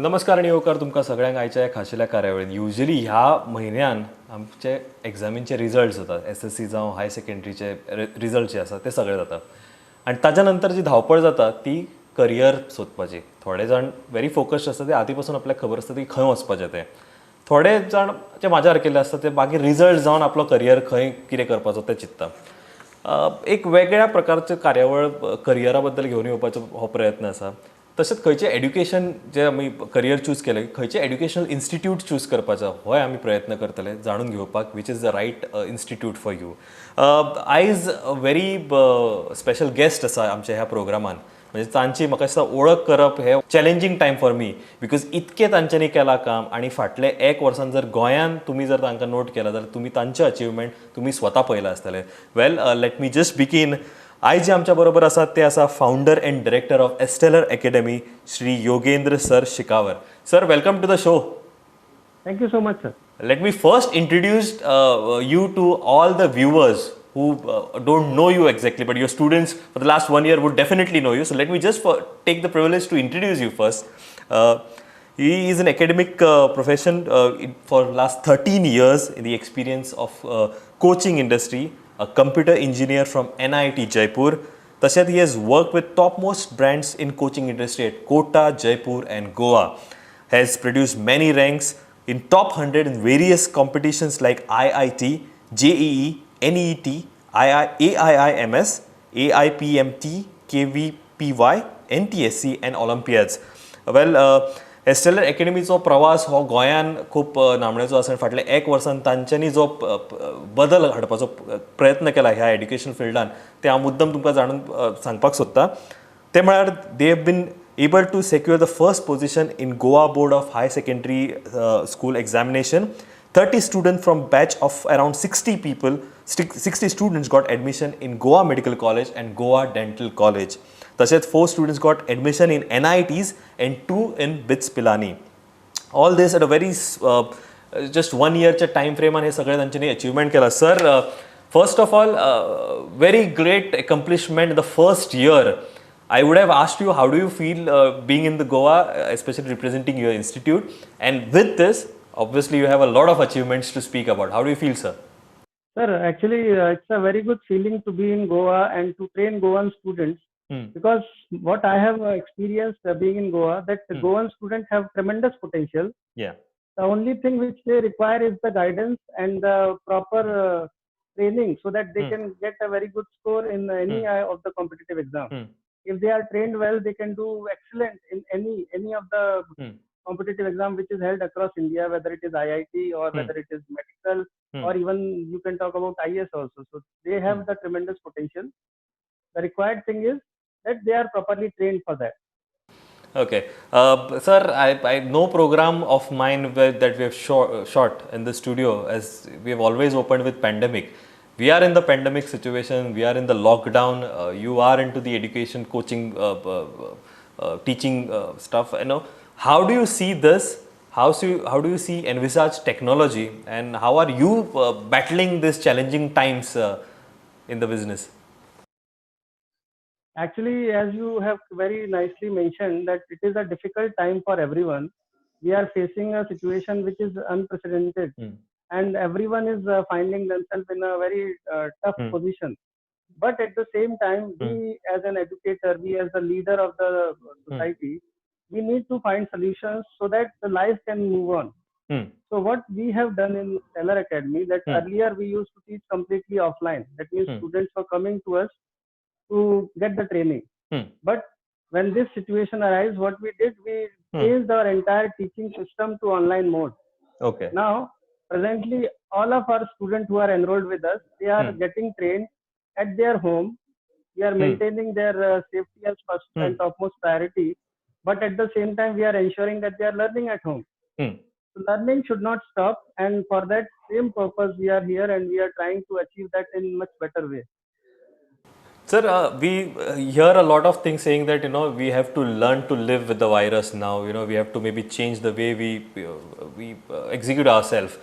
नमस्कार आणि येवकार तुमकां सगळ्यांक आयच्या ह्या खाशेल्या कार्यावळीन युजली ह्या म्हयन्यान आमचे एग्जामीचे रिजल्ट्स जातात SSC जावं हाय सेकंड्रीचे रिजल्ट जे आसा ते सगळे जातात आनी ताज्या नंतर जी धांवपळ जाता ती करियर सोदपाची. थोडे जाण व्हेरी फोकस्ड आसता ते आदी पासून आपल्याक खबर आसता की खंय वचपाचें तें. थोडे जाण जे म्हाज्या सारकेले आसता ते मागीर रिजल्ट जावन आपलो करियर खंय कितें करपाचो तें चिंतता. एक वेगळ्या प्रकारचे कार्यावळ करियरा बद्दल घेवन येवपाचो हो प्रयत्न आसा. तशेंच खंयचें एड्युकेशन जे आमी करियर चूज केलें खंयचें एड्युकेशनल इन्स्टिट्यूट चूज करपाचो होय आमी प्रयत्न करतले जाणून घेवपाक which is the right institute for you. आयज व्हेरी स्पेशल गेस्ट आसा आमच्या ह्या प्रोग्रामान. म्हणजे तांची म्हाका दिसता वळख करप हे challenging time for me because इतकें तांच्यांनी केलां काम आनी फाटले एक वर्सान जर गोंयान तुमी जर तांकां नोट केला जाल्यार तुमी तांचे अचिवमेंट तुमी स्वता पळयला आसतले. वेल लेट मी जस्ट बिगीन. आयज जे आमच्या बरोबर आसात ते आसा founder and director of Estellar academy Shri Yogendra sir शिकावर. Sir welcome to the show. Thank you so much, sir. Let me first introduce you to all the viewers who don't know you exactly, but your students for the last 1 year would definitely know you. So let me just take the privilege to introduce you first. He is an academic profession for last 13 years in the experience of coaching industry, a computer engineer from NIT Jaipur. Tashat he has worked with topmost brands in coaching industry at Kota, Jaipur and Goa. Has produced many ranks in top 100 in various competitions like IIT, JEE, NET, AIIMS, AIPMT, KVPY, NTSC and Olympiads. Well, एस्टेलर अकॅडमीचो प्रवास हो गोंयान खूब नामनेचो आसा. फाटले एक वर्सान तांच्यांनी जो बदल हाडपाचो प्रयत्न केला ह्या एड्युकेशन फिल्डान ते हांव मुद्दम तुमकां जाणून सांगपाक सोदतां. ते म्हळ्यार they have been able to secure the first position in Goa Board of High Secondary School examination. 30 students from batch of around 60 people, 60 students got admission in Goa Medical College and Goa Dental College. Tashet 4 students got admission in NITs and 2 in BITS Pilani. All this at a very just 1 year time frame and he sagळे तांच्यांनी achievement केला. Sir, first of all, very great accomplishment the first year. I would have asked you, how do you feel being in the Goa, especially representing your institute? And with this, obviously you have a lot of achievements to speak about. How do you feel, sir? Sir, actually, it's a very good feeling to be in Goa and to train Goan students. Because what I have experienced being in Goa, that the Goan students have tremendous potential. Yeah. The only thing which they require is the guidance and the proper training so that they can get a very good score in any of the competitive exam. If they are trained well, they can do excellent in any of the competitive exam which is held across India, whether it is IIT or whether it is medical or even you can talk about IS also. So they have the tremendous potential. The required thing is that they are properly trained for that. Okay. Sir, I no program of mine that we have shot in the studio, as we have always opened with pandemic. We are in the pandemic situation, we are in the lockdown, you are into the education, coaching, teaching stuff. You know, how do you see this? How do you see envisage technology and how are you battling these challenging times in the business? Actually, as you have very nicely mentioned, that it is a difficult time for everyone. We are facing a situation which is unprecedented. And everyone is finding themselves in a very tough position. But at the same time, we as an educator, we as the leader of the society, we need to find solutions so that the life can move on. So what we have done in Stellar Academy, that earlier we used to teach completely offline. That means students were coming to us to get the training. But when this situation arises, what we did, we changed our entire teaching system to online mode. Okay. Now, presently, all of our students who are enrolled with us, they are getting trained at their home. We are maintaining their safety as first and topmost priority. But at the same time, we are ensuring that they are learning at home. So learning should not stop. And for that same purpose, we are here and we are trying to achieve that in much better way. Sir, we hear a lot of things saying that, you know, we have to learn to live with the virus now. You know, we have to maybe change the way we execute ourselves.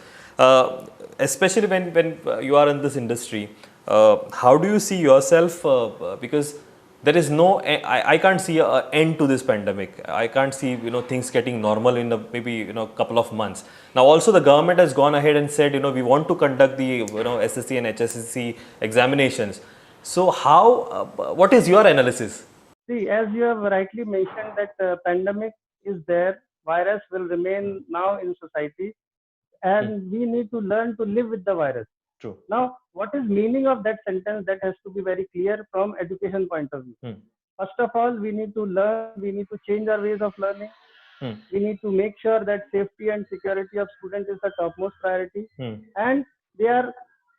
Especially when you are in this industry, how do you see yourself? Because there is no, I can't see a end to this pandemic. I can't see, things getting normal in maybe, couple of months. Now also the government has gone ahead and said, we want to conduct the, SSC and HSSC examinations. So how, what is your analysis? See, as you have rightly mentioned that pandemic is there, virus will remain now in society, and we need to learn to live with the virus. True. Now, what is meaning of that sentence? That has to be very clear from education point of view. First of all, we need to learn, we need to change our ways of learning. We need to make sure that safety and security of students is the topmost priority, and they are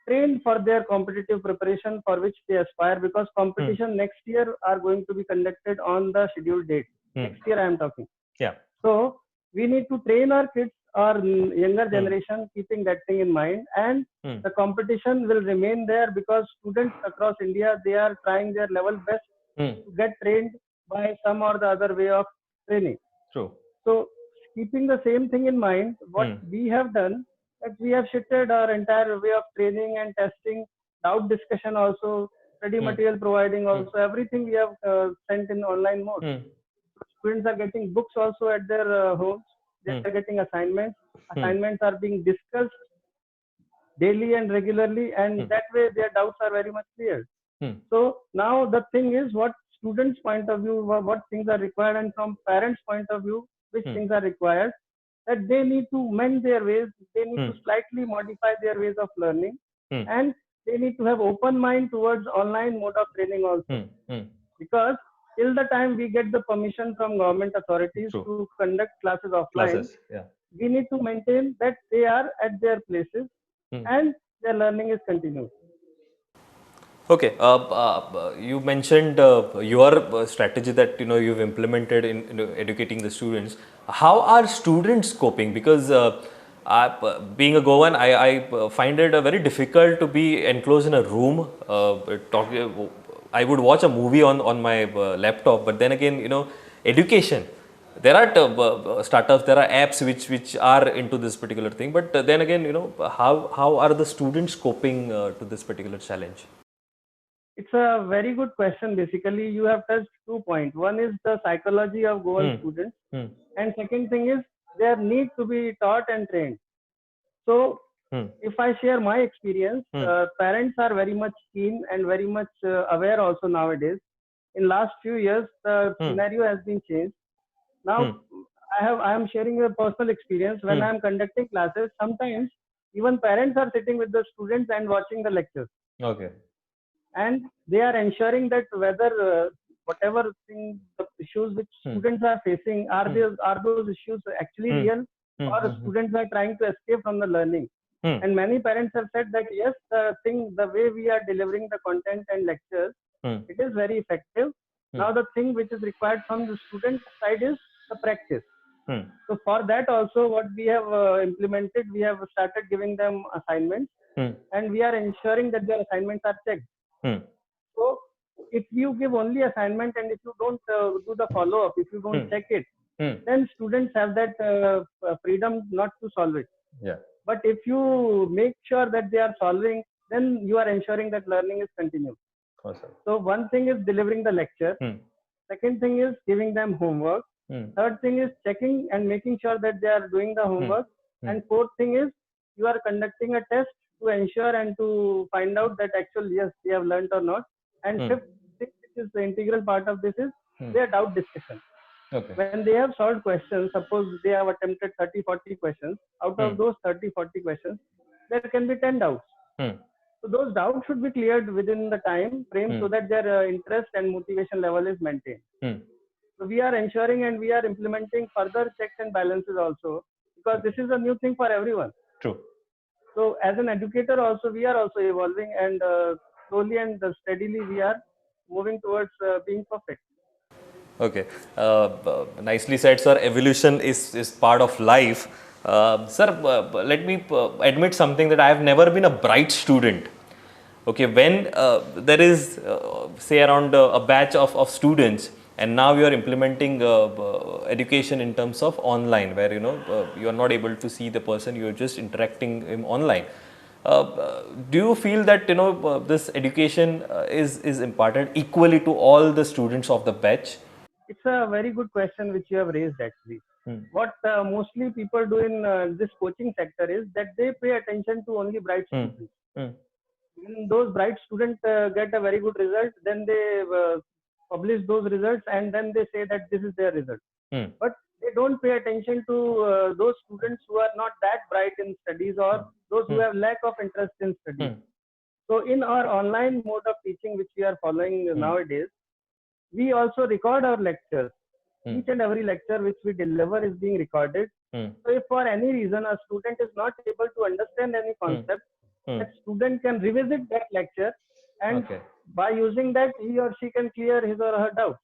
trained for their competitive preparation for which they aspire, because competition next year are going to be conducted on the scheduled date. Next year I am talking. Yeah. So we need to train our kids or younger generation keeping that thing in mind, and the competition will remain there because students across India, they are trying their level best to get trained by some or the other way of training. True. So keeping the same thing in mind, what we have done, that we have shifted our entire way of training and testing, doubt discussion also, study material providing also, everything we have sent in online mode. Students are getting books also at their homes. They are getting assignments. Assignments are being discussed daily and regularly, and that way their doubts are very much cleared. So now the thing is, what students' point of view, what things are required, and from parents' point of view, which things are required, that they need to mend their ways, they need to slightly modify their ways of learning, and they need to have open mind towards online mode of training also. Because till the time we get the permission from government authorities to conduct classes offline, we need to maintain that they are at their places and their learning is continued. Okay, you mentioned your strategy that you've implemented in educating the students. How are students coping? Because being a Goan, I find it very difficult to be enclosed in a room. I would watch a movie on my laptop, but then again, education. There are startups, there are apps which are into this particular thing. But then again, how are the students coping to this particular challenge? It's a very good question. Basically, you have touched 2 points. One is the psychology of Goan students, and second thing is their need to be taught and trained. So, if I share my experience, parents are very much keen and very much aware also nowadays. In last few years, the scenario has been changed. Now, I am sharing a personal experience. When I am conducting classes, sometimes even parents are sitting with the students and watching the lectures. Okay. And they are ensuring that whether whatever thing, the issues which students are facing, are those issues actually real, or students are trying to escape from the learning. And many parents have said that yes, the way we are delivering the content and lectures, it is very effective. Now the thing which is required from the student side is the practice. So for that also, what we have implemented, we have started giving them assignments, and we are ensuring that their assignments are checked. So if you give only assignment and if you don't do the follow up, if you don't check it, then students have that freedom not to solve it. Yeah. But if you make sure that they are solving, then you are ensuring that learning is continued. Awesome. So one thing is delivering the lecture. Second thing is giving them homework. Third thing is checking and making sure that they are doing the homework. And fourth thing is you are conducting a test to ensure and to find out that actually yes, they have learned or not. And fifth thing, which is the integral part of this, is their doubt discussion. Okay. When they have solved questions, suppose they have attempted 30-40 questions, out of those 30-40 questions, there can be 10 doubts. So those doubts should be cleared within the time frame so that their interest and motivation level is maintained. So we are ensuring and we are implementing further checks and balances also, because this is a new thing for everyone. True. So as an educator also, we are also evolving, and slowly and steadily we are moving towards being perfect. Okay, nicely said, sir. Evolution is part of life. Sir, let me admit something, that I have never been a bright student. Okay, when there is, say, around a batch of students, and now you are implementing education in terms of online, where you are not able to see the person, you are just interacting him online. Do you feel that this education is imparted equally to all the students of the batch? It's a very good question which you have raised actually. What mostly people do in this coaching sector is that they pay attention to only bright students. When those bright students get a very good result, then they publish those results and then they say that this is their result. But they don't pay attention to those students who are not that bright in studies or those who have lack of interest in studies. So in our online mode of teaching which we are following nowadays, we also record our lectures. Each and every lecture which we deliver is being recorded. So if for any reason a student is not able to understand any concept, that student can revisit that lecture, and by using that he or she can clear his or her doubts.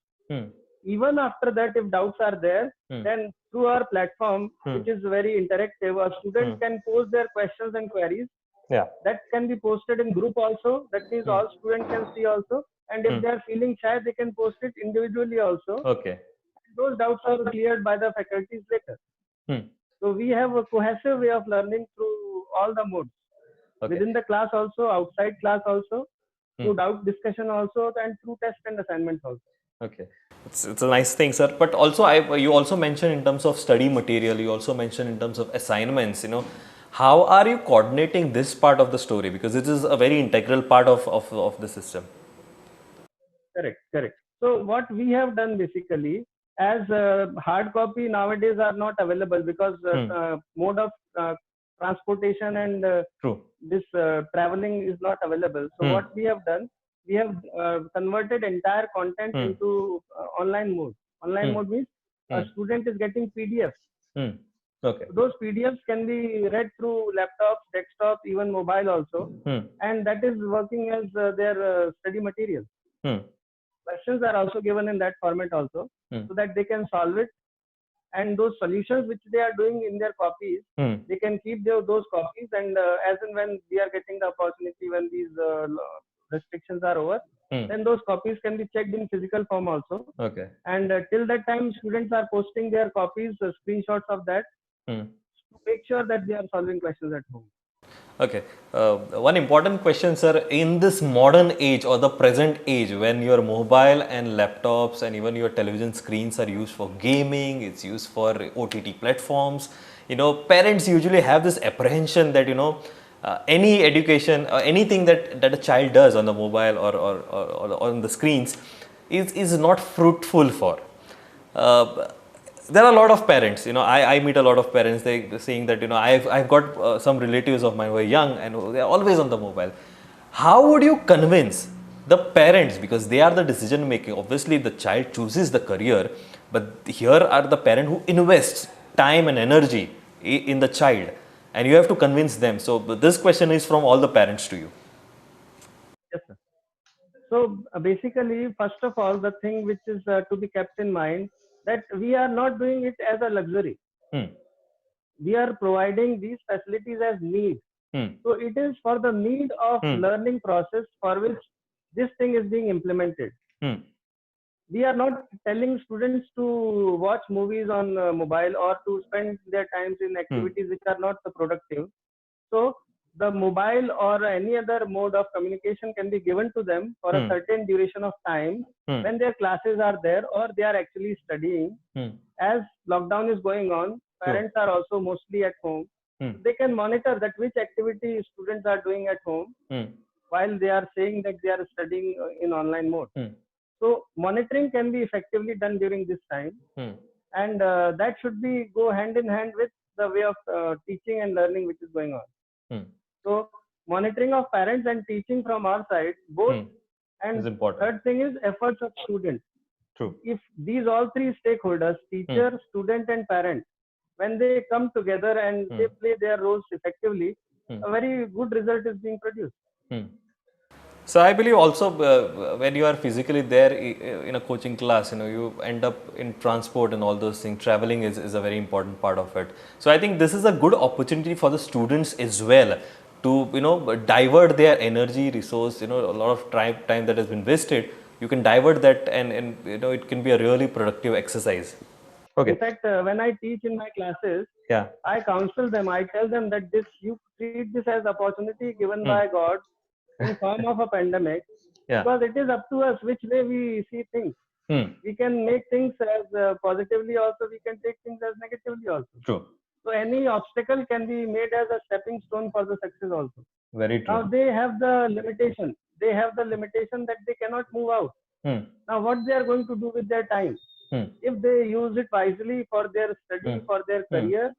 Even after that, if doubts are there, then through our platform, which is very interactive, a student can post their questions and queries. That can be posted in group also. That means all students can see also. And if they are feeling shy, they can post it individually also. Those doubts are cleared by the faculties later. So we have a cohesive way of learning through all the modes. Within the class also, outside class also, through doubt discussion also, and through test and assignments also. It's a nice thing, sir. But also, you also mentioned in terms of study material, you also mentioned in terms of assignments, how are you coordinating this part of the story? Because it is a very integral part of the system. Correct. So what we have done basically, as hard copy nowadays are not available because mode of transportation and this traveling is not available. So what we have done, we have converted entire content into online mode. Online mode means a student is getting PDFs. Those PDFs can be read through laptops, desktops, even mobile also, and that is working as their study material. Questions are also given in that format also, so that they can solve it. And those solutions which they are doing in their copies, they can keep those copies, and as and when we are getting the opportunity, when these restrictions are over, then those copies can be checked in physical form also. And till that time, students are posting their copies, screenshots of that, to make sure that they are solving questions at home. One important question, sir. In this modern age or the present age, when your mobile and laptops and even your television screens are used for gaming, it's used for OTT platforms, parents usually have this apprehension that, any education or anything that a child does on the mobile or on the screens is not fruitful for. There are a lot of parents, I meet a lot of parents, they're saying that, I've got some relatives of mine who are young and they're always on the mobile. How would you convince the parents, because they are the decision making? Obviously, the child chooses the career, but here are the parent who invests time and energy in the child, and you have to convince them. So this question is from all the parents to you. Yes, sir. So basically, first of all, the thing which is to be kept in mind, that we are not doing it as a luxury. We are providing these facilities as need. So it is for the need of learning process for which this thing is being implemented. We are not telling students to watch movies on mobile or to spend their times in activities which are not so productive. So the mobile or any other mode of communication can be given to them for a certain duration of time when their classes are there or they are actually studying. As lockdown is going on, parents are also mostly at home. They can monitor that which activity students are doing at home while they are saying that they are studying in online mode. So monitoring can be effectively done during this time, and that should be go hand in hand with the way of teaching and learning which is going on. So monitoring of parents and teaching from our side both, and third thing is efforts of students. If these all three stakeholders, teacher, student and parent, when they come together and they play their roles effectively, a very good result is being produced. So I believe also when you are physically there in a coaching class, you end up in transport and all those things. Traveling is a very important part of it. So I think this is a good opportunity for the students as well to divert their energy, resource, a lot of time that has been wasted. You can divert that and it can be a really productive exercise. Okay. In fact, when I teach in my classes, Yeah. I counsel them. I tell them that you treat this as opportunity given by God in form of a pandemic, Yeah. because it is up to us which way we see things. We can make things as positively also, we can take things as negatively also. True. So any obstacle can be made as a stepping stone for the success also. Very true. Now they have the limitation. They have the limitation that they cannot move out. Now what they are going to do with their time? If they use it wisely for their study, for their career,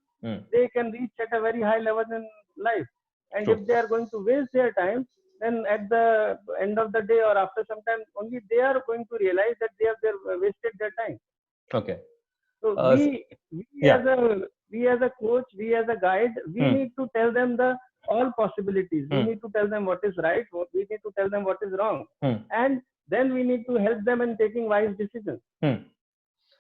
they can reach at a very high level in life. And True. if they are going to waste their time, then at the end of the day or after some time, only they are going to realize that they have wasted their time. Okay. So we as a coach, we as a guide, we need to tell them the all possibilities. We need to tell them what is right. We need to tell them what is wrong, and then we need to help them in taking wise decisions.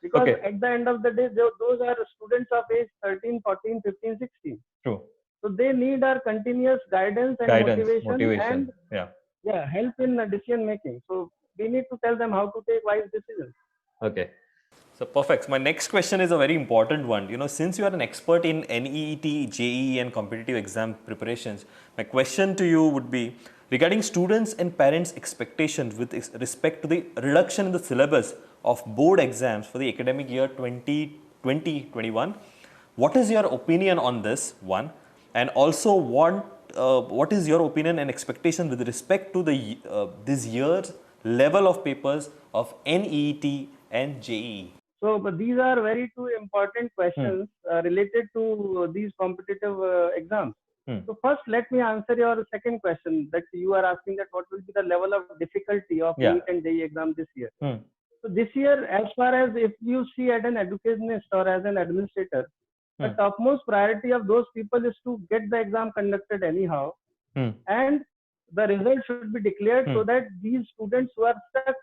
Because at the end of the day, those are students of age 13, 14, 15, 16. True. So they need our continuous guidance and motivation. And help in decision making. So we need to tell them how to take wise decisions. Okay. So perfect. My next question is a very important one. You know, since you are an expert in NEET, JEE and competitive exam preparations, my question to you would be regarding students and parents' expectations with respect to the reduction in the syllabus of board exams for the academic year 2020-21. What is your opinion on this one? And also what is your opinion and expectation with respect to the this year's level of papers of NEET and JEE? So, but these are very two important questions related to these competitive exams. So first, let me answer your second question that you are asking, that what will be the level of difficulty of NEET and JEE exam this year. So this year, as far as if you see as an educationist or as an administrator, the topmost priority of those people is to get the exam conducted anyhow, and the result should be declared so that these students who are stuck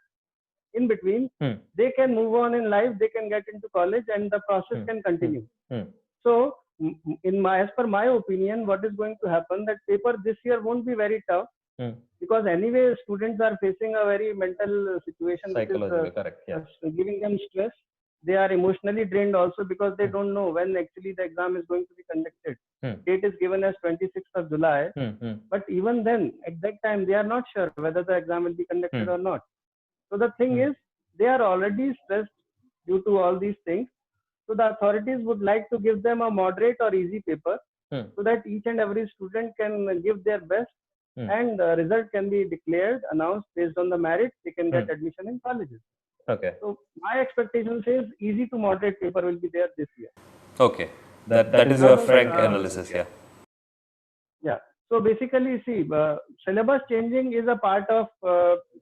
in between, they can move on in life, they can get into college, and the process can continue. So as per my opinion, what is going to happen, that paper this year won't be very tough, because anyway students are facing a very mental situation which is giving them stress. They are emotionally drained also, because they don't know when actually the exam is going to be conducted. Date is given as 26th of July, but even then at that time they are not sure whether the exam will be conducted or not. So the thing is, they are already stressed due to all these things. So the authorities would like to give them a moderate or easy paper, so that each and every student can give their best, and the result can be declared, announced based on the merit. They can get admission in colleges. Okay. So my expectation says easy to moderate paper will be there this year. Okay. That is your frank analysis. Yeah. So basically, see, syllabus changing is a part of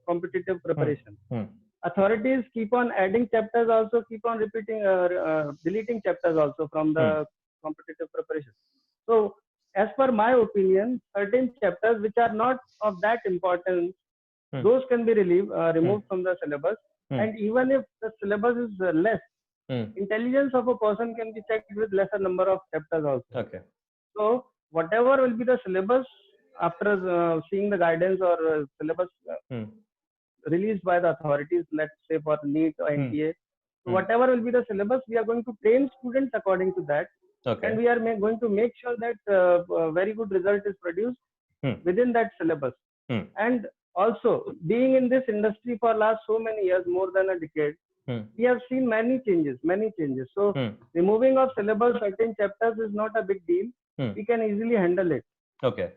competitive preparation. Authorities keep on adding chapters, also keep on repeating, deleting chapters also from the competitive preparation. So as per my opinion, certain chapters which are not of that importance, those can be removed from the syllabus. And even if the syllabus is less, intelligence of a person can be checked with lesser number of chapters also. Okay. So whatever will be the syllabus after seeing the guidance or syllabus released by the authorities, let's say for NEET or NTA, so whatever will be the syllabus, we are going to train students according to that. Okay. And we are going to make sure that a very good result is produced within that syllabus. And also, being in this industry for last so many years, more than a decade, we have seen many changes. So removing of syllabus certain chapters is not a big deal. We can easily handle it. Okay.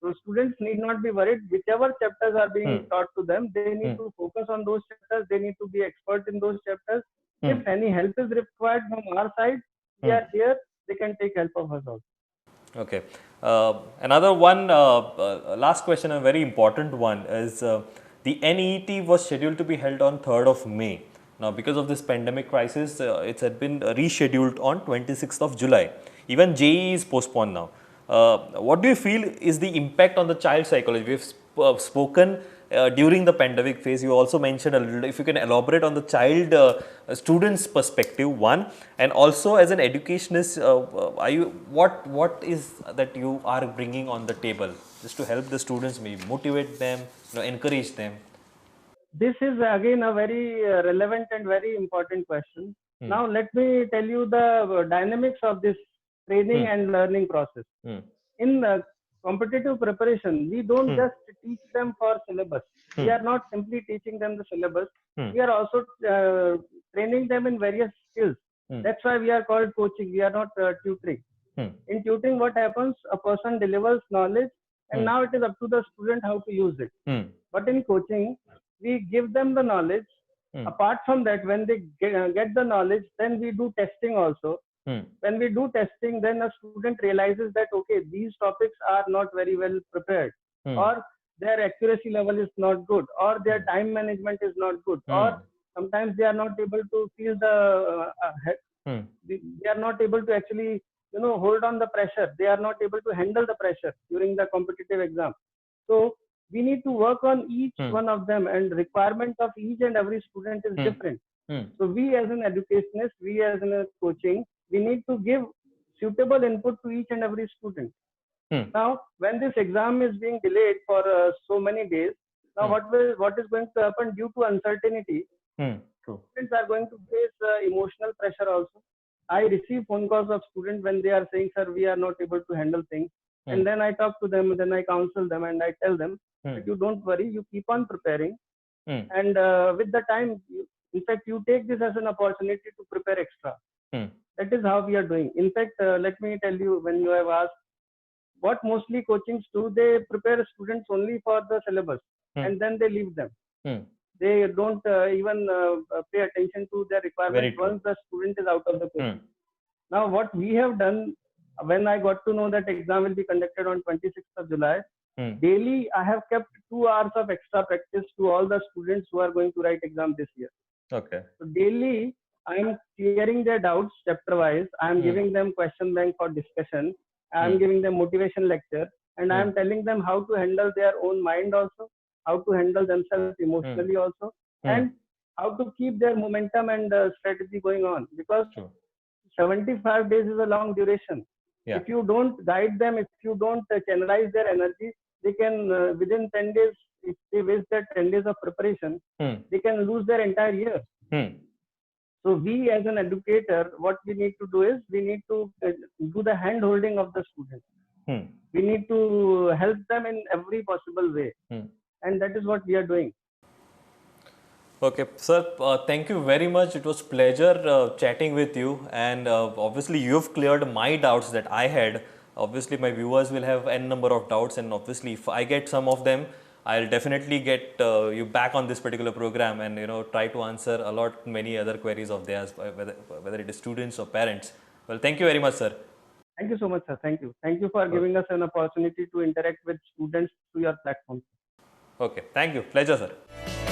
So students need not be worried. Whichever chapters are being taught to them, they need to focus on those chapters. They need to be expert in those chapters. If any help is required from our side, we are here. They can take help of us also. Okay. Another one, last question, a very important one, is the NEET was scheduled to be held on 3rd of May. Now, because of this pandemic crisis, it had been rescheduled on 26th of July. Even JEE is postponed now. What do you feel is the impact on the child psychology? We've spoken during the pandemic phase. You also mentioned a little, if you can elaborate on the child students' perspective, one, and also as an educationist, what is that you are bringing on the table just to help the students, maybe motivate them, encourage them? This is again a very relevant and very important question. Now let me tell you the dynamics of this training and learning process. In competitive preparation, we don't just teach them for syllabus. We are not simply teaching them the syllabus. We are also training them in various skills. That's why we are called coaching. We are not tutoring. In tutoring, what happens? A person delivers knowledge, and now it is up to the student how to use it. But in coaching, we give them the knowledge. Apart from that, when they get the knowledge, then we do testing also. When we do testing, then a student realizes that, okay, these topics are not very well prepared, or their accuracy level is not good, or their time management is not good, or sometimes they are not able to feel they are not able to actually, hold on the pressure. They are not able to handle the pressure during the competitive exam. So we need to work on each one of them, and requirement of each and every student is different. So we as an educationist, we as a coaching, we need to give suitable input to each and every student. Now, when this exam is being delayed for so many days, now what is going to happen due to uncertainty? Students are going to face emotional pressure also. I receive phone calls of students when they are saying, "Sir, we are not able to handle things." And then I talk to them, then I counsel them, and I tell them that you don't worry, you keep on preparing, and with the time, in fact, you take this as an opportunity to prepare extra. That is how we are doing. In fact, let me tell you, when you have asked what mostly coachings do, they prepare students only for the syllabus, and then they leave them. They don't even pay attention to their requirements once the student is out of the coaching. Now, what we have done, when I got to know that exam will be conducted on 26th of July, daily I have kept 2 hours of extra practice to all the students who are going to write exam this year. Okay. So daily I am clearing their doubts chapter wise. I am giving them question bank for discussion. I am giving them motivation lecture, and I am telling them how to handle their own mind also, how to handle themselves emotionally also, and how to keep their momentum and strategy going on, because 75 days is a long duration. If you don't guide them, if you don't channelize their energy, they can within 10 days, if they waste their 10 days of preparation, they can lose their entire year. So we as an educator, what we need to do is we need to do the hand holding of the students. We need to help them in every possible way. And that is what we are doing. Okay, sir, thank you very much. It was pleasure chatting with you, and obviously you've cleared my doubts that I had. Obviously my viewers will have n number of doubts, and obviously if I get some of them, I'll definitely get you back on this particular program, and try to answer a lot many other queries of theirs, whether it is students or parents. Well, thank you very much, sir. Thank you so much, sir. Thank you. Thank you for giving us an opportunity to interact with students through your platform. Okay, thank you. Pleasure, sir.